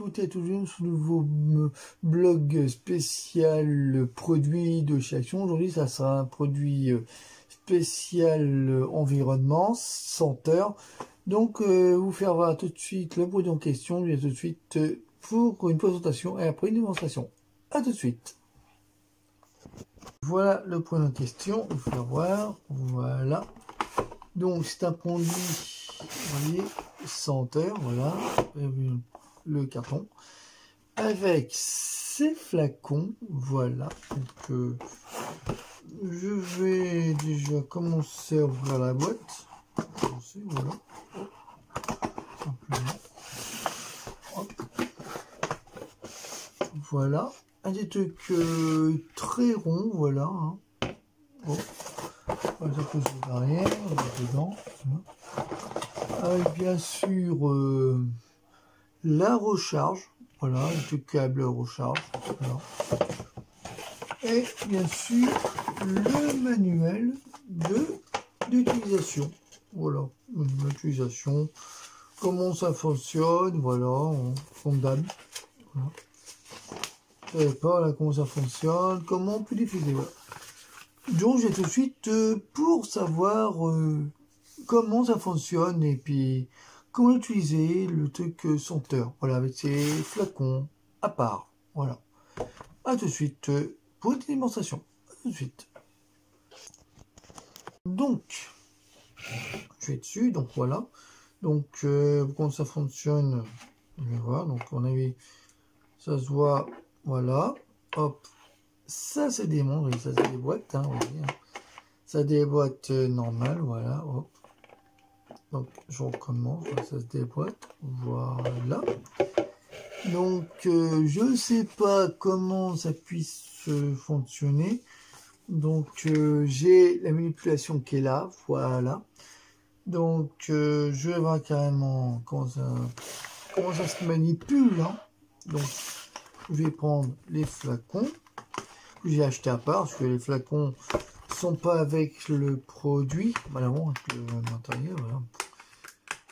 toutes et à tous sur ce nouveau blog spécial produit de chez Action. Aujourd'hui, ça sera un produit spécial environnement, senteur. Donc, vous faire voir tout de suite le produit en question, et tout de suite pour une présentation et après une démonstration. À tout de suite. Voilà le produit en question, vous faire voir, voilà. Donc, c'est un produit, vous voyez, senteur, voilà, le carton, avec ces flacons, voilà. Donc, je vais déjà commencer à ouvrir la boîte. Voilà. Simplement. Hop. Voilà. Un des trucs très rond, voilà. Hein. Oh. Voilà, ça peut se barrer, dedans. Avec bien sûr la recharge, voilà, le câble recharge, voilà. Et bien sûr le manuel d'utilisation, voilà, l'utilisation, comment ça fonctionne, voilà, comme d'hab, voilà. Vous savez pas là comment ça fonctionne, comment on peut diffuser, voilà. Donc j'ai tout de suite pour savoir comment ça fonctionne et puis comment utiliser le truc senteur, voilà, avec ces flacons à part, voilà. À tout de suite pour une démonstration. À tout de suite. Donc, je vais dessus, donc voilà. Donc, comment ça fonctionne, je vais voir. Donc, on a vu, ça se voit, voilà. Hop, ça se démonte, ça se déboîte, hein, vous voyez, hein. Ça déboîte normal, voilà, hop. Donc, je recommence, ça se déboîte, voilà. Donc, je ne sais pas comment ça puisse fonctionner. Donc, j'ai la manipulation qui est là, voilà. Donc, je vais voir carrément comment ça se manipule. Hein. Donc, je vais prendre les flacons que j'ai acheté à part, parce que les flacons sont pas avec le produit. Voilà, bon, avec le matériel, voilà.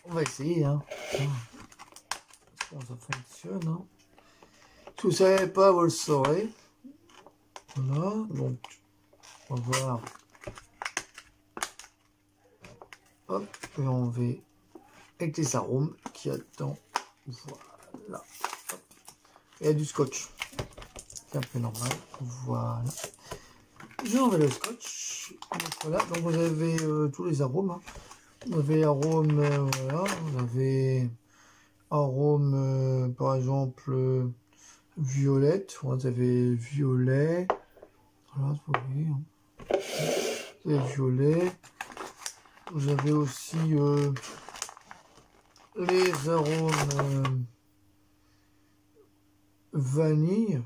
On va essayer, hein. Comment ça fonctionne, hein. Si vous ne savez pas, vous le saurez. Voilà, donc, on va voir. Hop, et on va avec les arômes qu'il y a dedans. Voilà. Hop. Il y a du scotch. C'est un peu normal. Voilà. Je enlève le scotch. Donc, voilà, donc vous avez tous les arômes. Hein. Vous avez arôme, voilà, vous avez arôme, par exemple, violette. Vous avez violet. Voilà, vous voyez. Hein. Vous avez violet. Vous avez aussi les arômes vanille.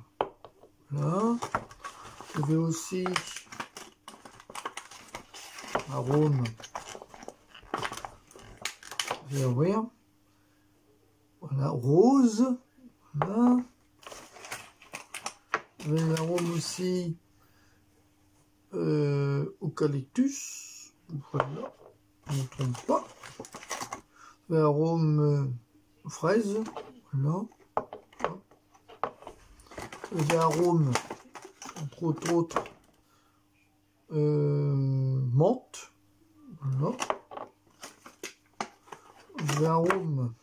Là. Vous avez aussi arôme. Je vais ouvrir. Voilà, rose. Voilà. Vous avez l'arôme aussi eucalyptus. Voilà. Je ne me trompe pas. Vous avez arôme fraise. Voilà. Vous avez arôme, entre autres, menthe. Voilà. Vous avez arôme,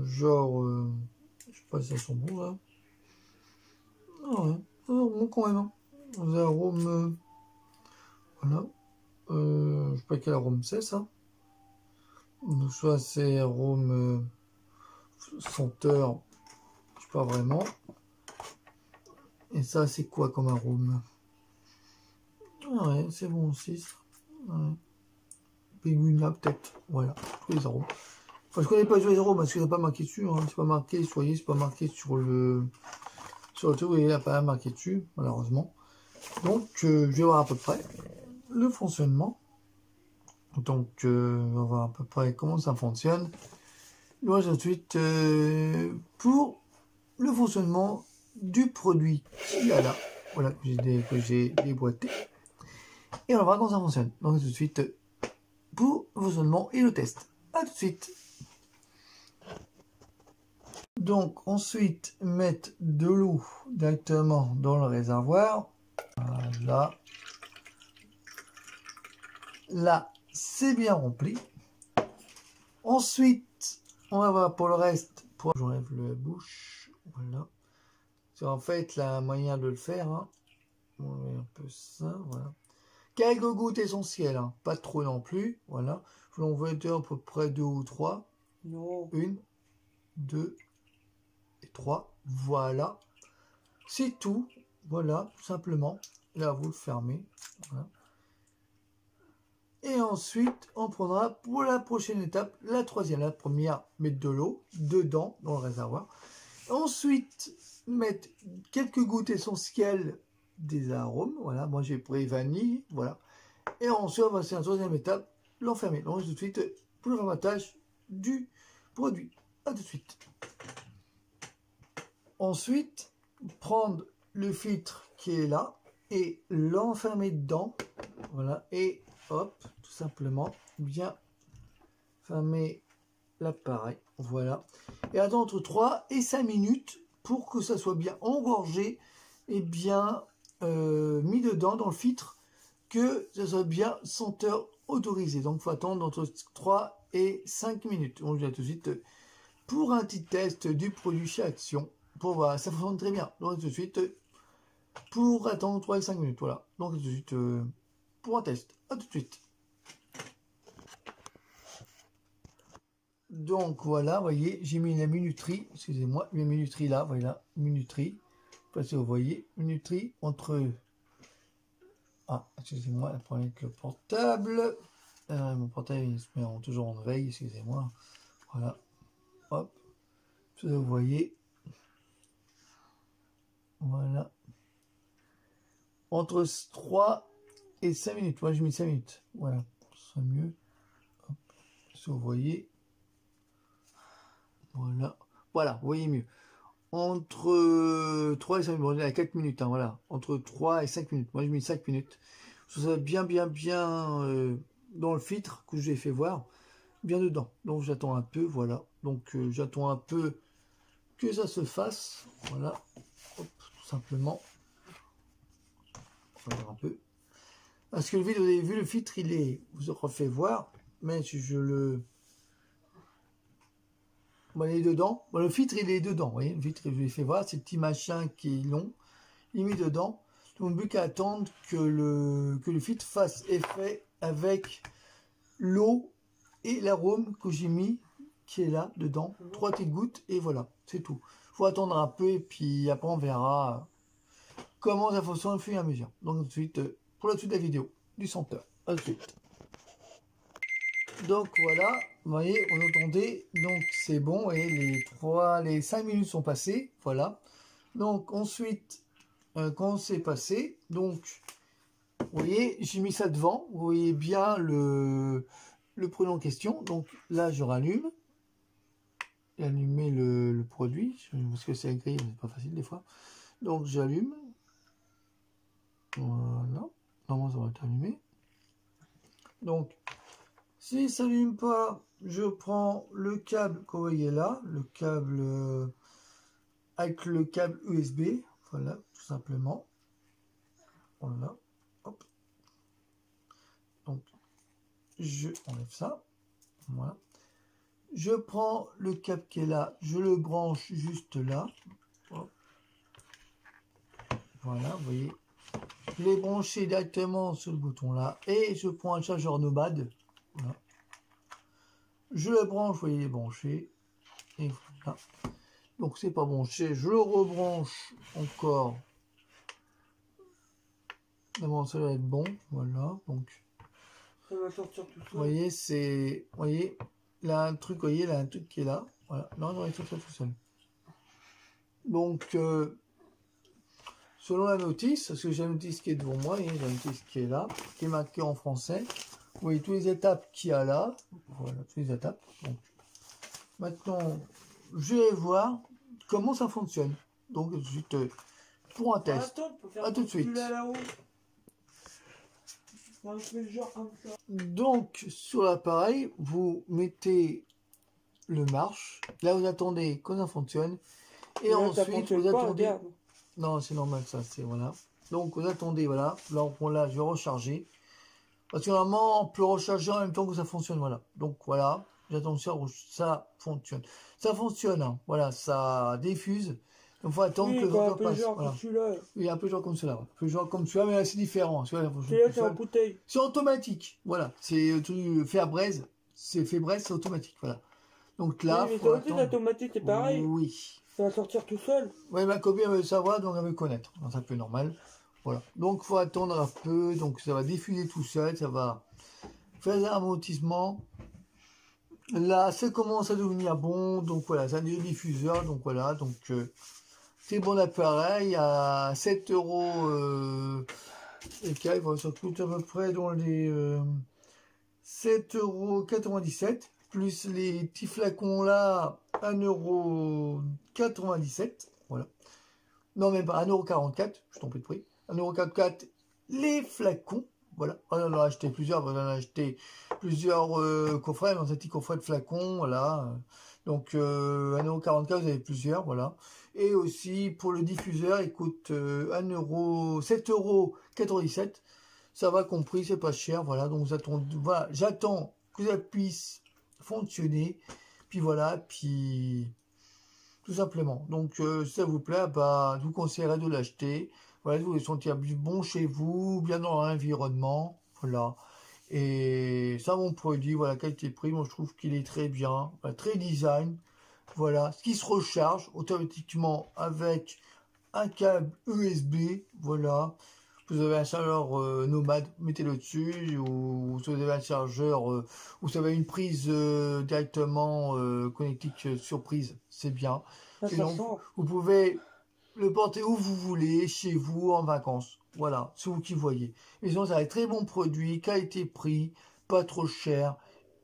genre, je sais pas si elles sont bons là. Ah ouais, bon quand même. Hein. Vous avez arôme, voilà. Je sais pas quel arôme c'est ça. Donc, soit c'est arôme senteur, je sais pas vraiment. Et ça, c'est quoi comme arôme? Ah ouais, c'est bon aussi ça. Ouais. Péguna peut-être. Voilà, tous les arômes. Enfin, je connais pas tous les arômes parce que c'est pas marqué dessus. Hein. C'est pas marqué, soyez, c'est pas marqué sur le truc. Il n'y a pas marqué dessus, malheureusement. Donc, je vais voir à peu près le fonctionnement. Donc, on va voir à peu près comment ça fonctionne. Moi, tout de suite pour le fonctionnement du produit qu'il y a là. Voilà, que j'ai déboîté. Et on va voir comment ça fonctionne. Donc, tout de suite pour le fonctionnement et le test. A tout de suite. Donc ensuite mettre de l'eau directement dans le réservoir. Voilà. Là, c'est bien rempli. Ensuite, on va voir pour le reste. J'enlève la bouche. Voilà. C'est en fait la manière de le faire. Hein. On met un peu ça. Voilà. Quelques gouttes essentielles. Hein. Pas trop non plus. Voilà. On va être à peu près 2 ou 3. Non. 1, 2 et 3. Voilà. C'est tout. Voilà. Tout simplement. Là, vous le fermez. Voilà. Et ensuite, on prendra pour la prochaine étape, la troisième. La première, mettre de l'eau dedans, dans le réservoir. Ensuite, mettre quelques gouttes essentielles des arômes. Voilà, moi j'ai pris vanille. Voilà. Et ensuite, on va passer à la troisième étape, l'enfermer. Donc, tout de suite pour le formatage du produit. A tout de suite. Ensuite, prendre le filtre qui est là et l'enfermer dedans. Voilà. Et hop, tout simplement, bien fermer l'appareil. Voilà. Et attendre entre 3 et 5 minutes pour que ça soit bien engorgé et bien mis dedans dans le filtre, que ça soit bien senteur autorisé. Donc, il faut attendre entre 3 et 5 minutes. On vient tout de suite pour un petit test du produit chez Action. Pour voir, ça fonctionne très bien. Donc, tout de suite pour attendre 3 et 5 minutes. Voilà. Donc, tout de suite pour un test. A tout de suite. Donc voilà, vous voyez, j'ai mis la minuterie, excusez-moi, la minuterie là, voilà, minuterie. Parce que vous voyez, minuterie entre... Ah, excusez-moi, le problème avec le portable. Mon portable, il se met toujours en veille, excusez-moi. Voilà, hop. Vous voyez. Voilà. Entre 3 et 5 minutes. Moi, j'ai mis 5 minutes. Voilà, ce serait mieux. Hop. Si vous voyez. Voilà. Voilà, vous voyez mieux. Entre 3 et 5 minutes, on est à 4 minutes, hein, voilà. Entre 3 et 5 minutes. Moi, j'ai mis 5 minutes. Ça soit bien dans le filtre que j'ai fait voir. Bien dedans. Donc, j'attends un peu, voilà. Donc, j'attends un peu que ça se fasse. Voilà. Hop, tout simplement. On va voir un peu. Parce que le filtre, vous avez vu, le filtre, il est... vous aurez fait voir. Mais si je le... Bon, il est dedans. Bon, le filtre, il est dedans. Vous voyez, le filtre, je l'ai fait voir. C'est le petit machin qui est long. Il est mis dedans. Donc, plus qu'à attendre que le filtre fasse effet avec l'eau et l'arôme que j'ai mis, qui est là, dedans. 3 petites gouttes, et voilà. C'est tout. Faut attendre un peu, et puis après, on verra comment ça fonctionne au fur et à mesure. Donc, tout de suite, pour la suite de la vidéo, du senteur. À tout de suite. Donc voilà, vous voyez, on entendait, donc c'est bon, et les 5 minutes sont passées, voilà. Donc ensuite, quand c'est passé, donc, vous voyez, j'ai mis ça devant, vous voyez bien le produit en question, donc là je rallume, et allumer le produit, parce que c'est gris, c'est pas facile des fois, donc j'allume, voilà, normalement ça va être allumé, donc, si ça s'allume pas, je prends le câble que vous voyez là, le câble avec le câble USB, voilà, tout simplement. Voilà, hop. Donc, je enlève ça, voilà. Je prends le câble qui est là, je le branche juste là. Hop. Voilà, vous voyez. Je l'ai branché directement sur le bouton là, et je prends un chargeur nomade. Voilà. Je le branche, vous voyez, il est branché. Et voilà. Donc c'est pas branché, je le rebranche encore. D'abord ça va être bon, voilà. Donc ça va sortir tout seul. Vous voyez, c'est, vous voyez, là un truc, vous voyez, là un truc qui est là, voilà. Non, il va sortir tout seul. Donc selon la notice, parce que j'ai la notice qui est devant moi, et j'ai la notice qui est là, qui est marquée en français. Vous voyez toutes les étapes qu'il y a là, voilà, toutes les étapes. Donc maintenant, je vais voir comment ça fonctionne. Donc, tout de suite, pour un test. À tout de suite. Donc, sur l'appareil, vous mettez le marche. Là, vous attendez que ça fonctionne. Et Là, ça ensuite, fonctionne vous pas, attendez. regarde. Non, c'est normal, ça, c'est voilà. Donc, vous attendez, voilà. Là, je vais recharger. Parce que normalement, on peut recharger en même temps que ça fonctionne, voilà. Donc, voilà. J'attends ça fonctionne. Ça fonctionne, hein. Voilà, ça diffuse. Donc, il faut attendre que Oui, le quoi, un compteur peu passe. genre Voilà. comme celui-là. Oui, un peu genre comme cela. Ouais. Un peu genre comme cela, mais là, c'est différent. Celui-là, Celui-là, c'est en bouteille. c'est automatique. Voilà. C'est fait à braise. C'est fait braise, c'est automatique. Voilà. Donc Oui, là, mais faut ça aussi, attendre. l'automatique, c'est pareil. Oui. Ça va sortir tout seul. Oui, ma copine elle veut savoir, donc elle veut connaître. Donc, c'est un peu normal. Voilà. Donc, faut attendre un peu. Donc, ça va diffuser tout seul. Ça va faire un amortissement. Là, ça commence à devenir bon. Donc, voilà, c'est un diffuseur. Donc, voilà. Donc, c'est bon appareil à 7 euros. Et ça coûte à peu près dans les 7,97 €, plus les petits flacons là, 1,97 €. Voilà. Non, même pas 1,44 €, je t'en prie de prix. 1,44 € les flacons. Voilà. On en a acheté plusieurs. On en a acheté plusieurs coffrets, dans un petit coffret de flacons. Voilà. Donc 1,44 €, vous avez plusieurs. Voilà. Et aussi pour le diffuseur, il coûte 7,97 €. Ça va compris, c'est pas cher. Voilà. Donc voilà, j'attends que ça puisse fonctionner. Puis voilà. Puis tout simplement. Donc, si ça vous plaît, bah, je vous conseillerais de l'acheter. Voilà, vous vous sentir bon chez vous, bien dans l'environnement. Voilà. Et ça, mon produit, voilà, qualité-prix, moi, je trouve qu'il est très bien. Voilà, très design. Voilà. Ce qui se recharge automatiquement avec un câble USB. Voilà. Vous avez un chargeur nomade, mettez-le dessus, ou si vous avez un chargeur, ou vous avez une prise directement connectique surprise, c'est bien. Ça, ça Sinon, sort. vous pouvez le porter où vous voulez, chez vous, en vacances. Voilà, c'est vous qui voyez. Mais sinon, c'est un très bon produit, qualité-prix, pas trop cher,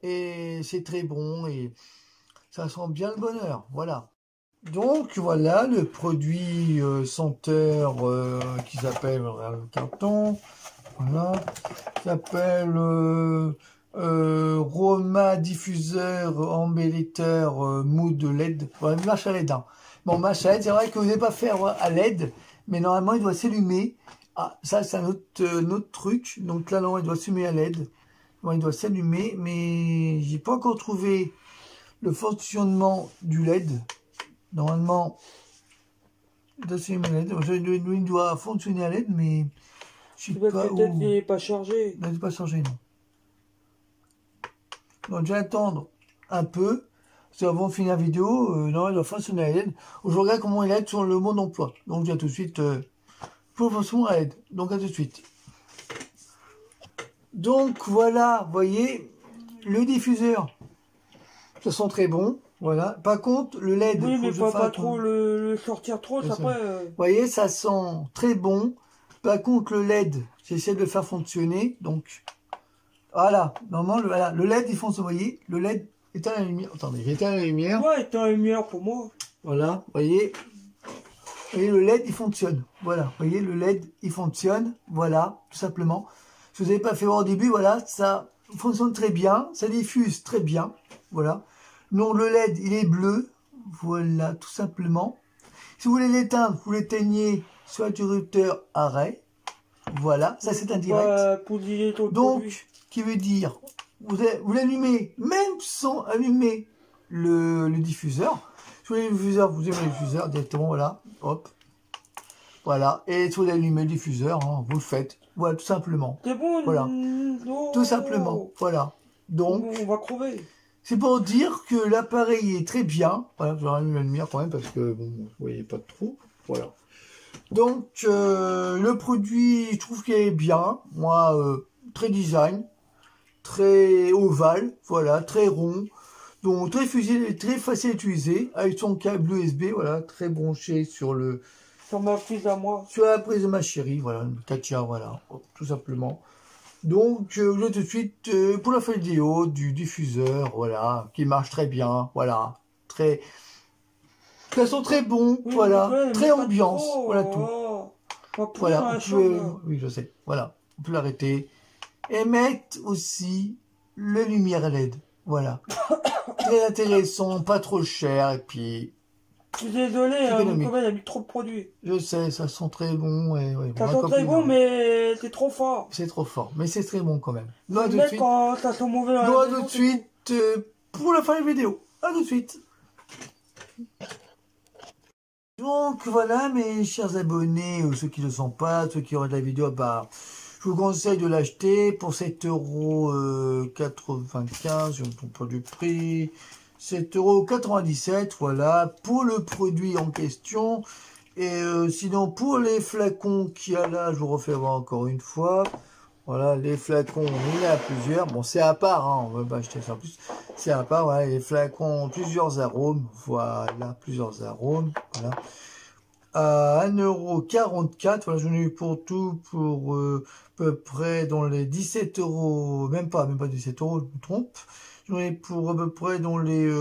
et c'est très bon, et ça sent bien le bonheur. Voilà. Donc voilà le produit senteur qui s'appelle le carton, voilà, qui s'appelle Roma diffuseur embelliteur mood LED. Voilà, il marche à LED. Hein. Bon, marche à LED, c'est vrai que vous n'allez pas faire à LED, mais normalement il doit s'allumer. Ah, ça c'est un autre truc. Donc là non, il doit s'allumer à LED. Bon, il doit s'allumer, mais j'ai pas encore trouvé le fonctionnement du LED. Normalement, il doit fonctionner à l'aide, mais je sais Parce pas que peut-être où. il n'est pas chargé. Il n'est pas chargé, non. Donc, je vais attendre un peu. Parce qu'avant de finir la vidéo, non, il doit fonctionner à l'aide. Je regarde comment il est sur le mode emploi. Donc, je dis à tout de suite, pour fonctionner à l'aide. Donc, à tout de suite. Donc, voilà, vous voyez, le diffuseur, ça sent très bon. Voilà. Par contre, le LED, Oui, faut mais que je pas fasse trop le sortir trop, ça après. Vous voyez, ça sent très bon. Par contre, le LED, j'essaie de le faire fonctionner. Donc, voilà. Normalement, voilà, le LED, il fonctionne. Vous voyez, le LED éteint la lumière. Attendez, j'éteins la lumière. Ouais, éteins la lumière pour moi. Voilà, vous voyez. Vous voyez, le LED, il fonctionne. Voilà, vous voyez, le LED, il fonctionne. Voilà, tout simplement. Si vous n'avez pas fait voir au début, voilà, ça fonctionne très bien. Ça diffuse très bien. Voilà. Donc, le LED, il est bleu. Voilà, tout simplement. Si vous voulez l'éteindre, vous l'éteignez sur l'interrupteur arrêt. Voilà, ça c'est un direct. Donc, qui veut dire, vous l'allumez même sans allumer le diffuseur. Si vous voulez le diffuseur, vous allumez le diffuseur directement, voilà, hop. Voilà, et si vous voulez allumer le diffuseur, hein, vous le faites. Voilà, tout simplement. C'est bon, voilà. Non. Tout simplement, voilà. Donc, on va crever. C'est pour dire que l'appareil est très bien. Voilà, je vais rallumer la lumière quand même parce que bon, vous voyez pas trop. Voilà. Donc le produit, je trouve qu'il est bien. Moi, très design, très ovale, voilà, très rond, donc très facile à utiliser avec son câble USB, voilà, très branché sur ma prise à moi. Sur la prise de ma chérie, voilà, Katia, voilà, tout simplement. Donc, je vais tout de suite pour la vidéo du diffuseur, voilà, qui marche très bien, voilà, très, ça sent très bon, oui, voilà, ouais, très ambiance, trop, voilà tout. Voilà, oui, je sais, voilà, on peut l'arrêter et mettre aussi la lumière LED. Voilà. Très intéressant, pas trop cher, et puis... Je suis désolé, hein, économique. Nicolas, il a mis trop de produits. Je sais, ça sent très bon, et ouais, Ça bon, sent un très copine, bon, hein. mais c'est trop fort. C'est trop fort, mais c'est très bon quand même. Faut Nous, à le tout de mettre suite. quand ça sent mauvais dans Nous, la à maison, tout de c'est suite pour la fin de la vidéo. À tout de suite. Donc voilà mes chers abonnés, ou ceux qui ne le sont pas, ceux qui auraient de la vidéo, bah, je vous conseille de l'acheter pour 7,95 €, je ne me trompe pas du prix, 7,97 €, voilà, pour le produit en question. Et sinon pour les flacons qu'il y a là, je vous refais voir encore une fois. Voilà, les flacons, il y en a plusieurs. Bon, c'est à part, hein, on ne va pas acheter ça en plus. C'est à part, voilà, les flacons, plusieurs arômes. Voilà, plusieurs arômes. Voilà. À 1,44 €. Voilà, j'en ai eu pour tout, pour à peu près dans les 17 €. Même pas 17 €, je me trompe. J'en ai pour à peu près dans les,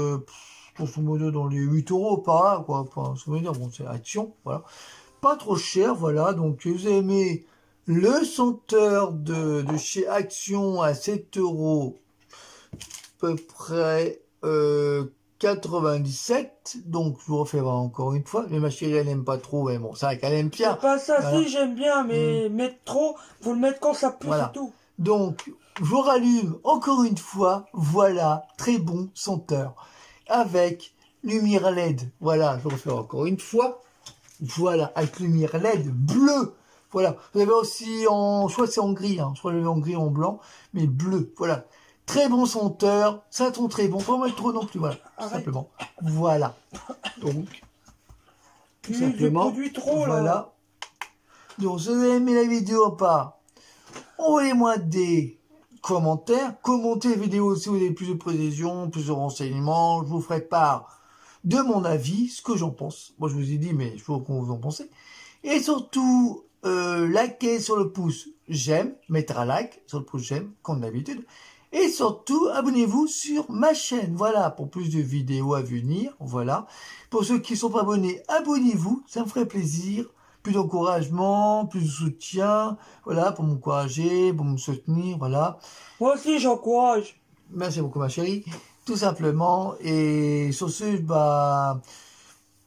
grosso modo, dans les 8 € par là, quoi. Enfin, ça veut dire, bon, c'est Action, voilà. Pas trop cher, voilà. Donc, vous aimez le senteur de chez Action à 7 € à peu près 97. Donc je vous refais voir encore une fois. Mais ma chérie elle aime pas trop, mais bon c'est vrai qu'elle aime bien. C'est pas ça, Voilà. si j'aime bien, mais mettre trop, faut le mettre quand ça pue, Voilà. c'est tout. Donc je vous rallume encore une fois. Voilà, très bon senteur. Avec lumière LED. Voilà, je vous refais encore une fois. Voilà, avec lumière LED bleu. Voilà, vous avez aussi en, je crois que c'est en gris, hein. Je crois que en gris, en blanc, mais bleu. Voilà, très bon senteur, ça sent très bon. Pas mettre trop non plus, voilà, tout simplement. Voilà, donc tout simplement. Trop, voilà. là. Donc, si vous avez aimé la vidéo ou pas, envoyez-moi des commentaires, commentez la vidéo si vous avez plus de précisions, plus de renseignements. Je vous ferai part de mon avis, ce que j'en pense. Moi, je vous ai dit, mais je veux qu'on vous en pensez. Et surtout, likez sur le pouce j'aime, mettre un like sur le pouce j'aime, comme d'habitude. Et surtout, abonnez-vous sur ma chaîne, voilà, pour plus de vidéos à venir, voilà. Pour ceux qui ne sont pas abonnés, abonnez-vous, ça me ferait plaisir. Plus d'encouragement, plus de soutien, voilà, pour m'encourager, pour me soutenir, voilà. Moi aussi, j'encourage. Merci beaucoup, ma chérie, tout simplement. Et sur ce, bah...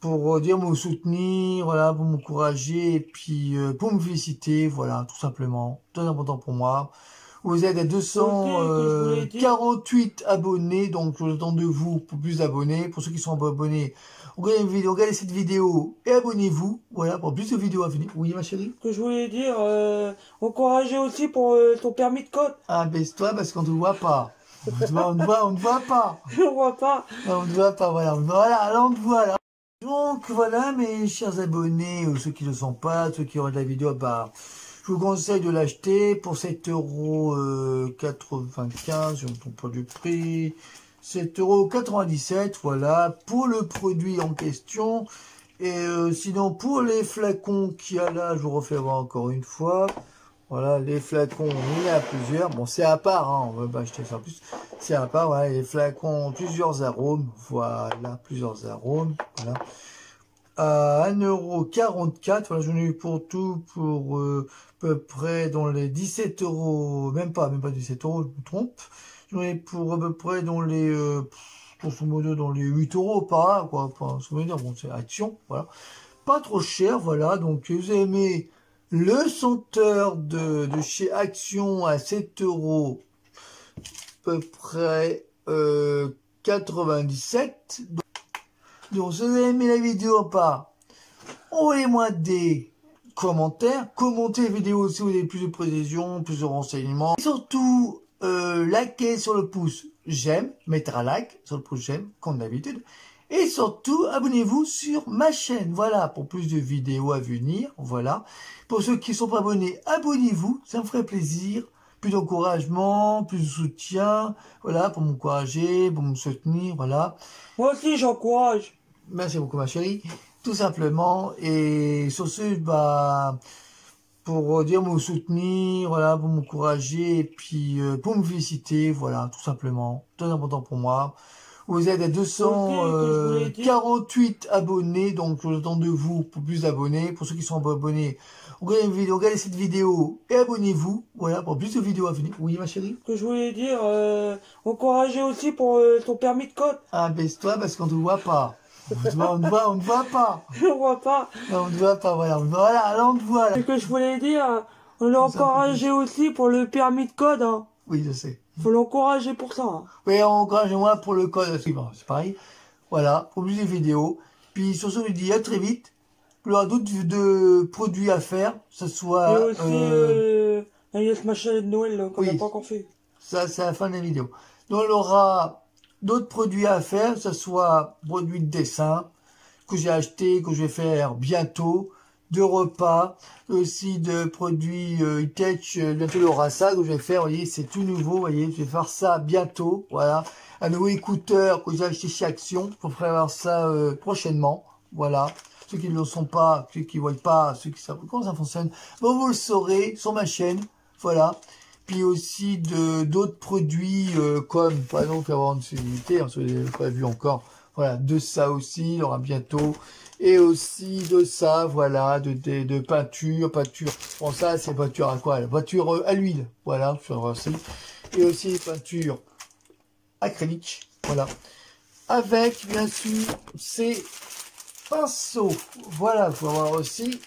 pour dire me soutenir, voilà, pour m'encourager et puis pour me féliciter, voilà, tout simplement, très important pour moi. Vous êtes à 248 abonnés, donc j'attends de vous pour plus d'abonnés. Pour ceux qui sont pas abonnés, regardez cette vidéo et abonnez-vous, voilà, pour plus de vidéos à venir. Oui, ma chérie? Que je voulais dire, encourager aussi pour ton permis de côte. Ah, baisse-toi parce qu'on ne te voit pas. On ne voit pas. Je vois pas. On ne voit pas, voilà. Voilà, alors on te voit là. Donc voilà mes chers abonnés, ou ceux qui ne le sont pas, ceux qui auraient de la vidéo, bah, je vous conseille de l'acheter pour 7,95 €, je ne me trompe pas du prix, 7,97 €, voilà, pour le produit en question. Et sinon pour les flacons qu'il y a là, je vous refais voir encore une fois. Voilà, les flacons, il y en a plusieurs. Bon, c'est à part, hein, on ne va pas acheter ça en plus. C'est à part, voilà, les flacons, plusieurs arômes. Voilà, plusieurs arômes. Voilà. À 1,44 €. Voilà, j'en ai eu pour tout, pour à peu près dans les 17 €. Même pas 17 €, je me trompe. J'en ai pour à peu près dans les, grosso modo, dans les 8 € par là, quoi. Enfin, ça veut dire, bon, c'est Action, voilà. Pas trop cher, voilà. Donc, vous avez aimé le senteur de chez Action à 7 € à peu près 97. Donc si vous avez aimé la vidéo ou pas, envoyez-moi des commentaires, commentez la vidéo si vous avez plus de précisions, plus de renseignements. Et surtout, likez sur le pouce j'aime, mettre un like sur le pouce j'aime, comme d'habitude. Et surtout, abonnez-vous sur ma chaîne, voilà, pour plus de vidéos à venir, voilà. Pour ceux qui ne sont pas abonnés, abonnez-vous, ça me ferait plaisir. Plus d'encouragement, plus de soutien, voilà, pour m'encourager, pour me soutenir, voilà. Moi aussi, j'encourage. Merci beaucoup, ma chérie, tout simplement. Et sur ce, bah, pour dire me soutenir, voilà, pour m'encourager et puis pour me féliciter, voilà, tout simplement, très important pour moi. Vous êtes à 248 abonnés, donc j'attends de vous pour plus d'abonnés. Pour ceux qui sont pas abonnés, regardez cette vidéo et abonnez-vous. Voilà, pour plus de vidéos à venir. Oui, ma chérie? Que je voulais dire, encourager aussi pour ton permis de code. Ah, baisse-toi parce qu'on te voit pas. On ne voit pas. Je vois pas. Non, on ne voit pas, voilà. Voilà, là, on te voit, là. Ce que je voulais dire, on l'a encouragé aussi pour le permis de code. Hein. Oui, je sais. Faut l'encourager pour ça. Hein. Oui, encouragez-moi pour le code suivant. C'est pareil. Voilà, pour plus de vidéos. Puis, sur ce, je vous dis à très vite. Il y aura d'autres de produits à faire. Que ce soit... Et aussi, la Yes Machin de Noël, qu'on n'a pas encore fait. Ça, c'est la fin de la vidéo. Donc, il y aura d'autres produits à faire, que ce soit produits de dessin, que j'ai acheté, que je vais faire bientôt, de repas, aussi de produits e-tech, bientôt il y aura ça que je vais faire, vous voyez, c'est tout nouveau, vous voyez, je vais faire ça bientôt, voilà. Un nouveau écouteur que j'ai acheté chez Action, pour faire ça prochainement, voilà. Ceux qui ne le sont pas, ceux qui ne voient pas, ceux qui savent comment ça fonctionne, bon, vous le saurez sur ma chaîne, voilà. Puis aussi d'autres produits comme, par exemple, avoir une unité, hein, si vous n'avez pas vu encore, voilà, de ça aussi, il y aura bientôt. Et aussi de ça, voilà, de peinture. Bon, ça, c'est peinture à quoi? La peinture à l'huile, voilà, et aussi des peintures acryliques, voilà. Avec, bien sûr, ces pinceaux. Voilà, il faut voir aussi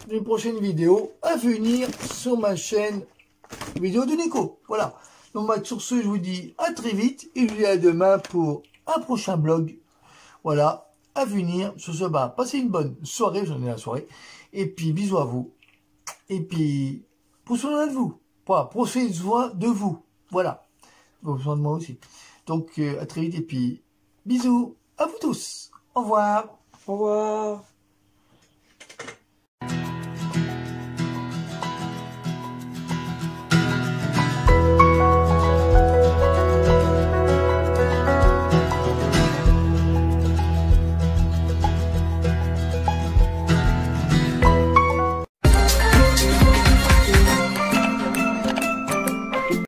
une prochaine vidéo à venir sur ma chaîne vidéo de Nico. Voilà. Donc, sur ce, je vous dis à très vite et je vous dis à demain pour un prochain blog. Voilà, à venir. Sur ce, passez une bonne soirée, j'en ai la soirée. Et puis, bisous à vous. Et puis, prenez soin de vous. Voilà, prenez soin de vous. Voilà. Prenez soin de moi aussi. Donc, à très vite. Et puis, bisous à vous tous. Au revoir. Au revoir.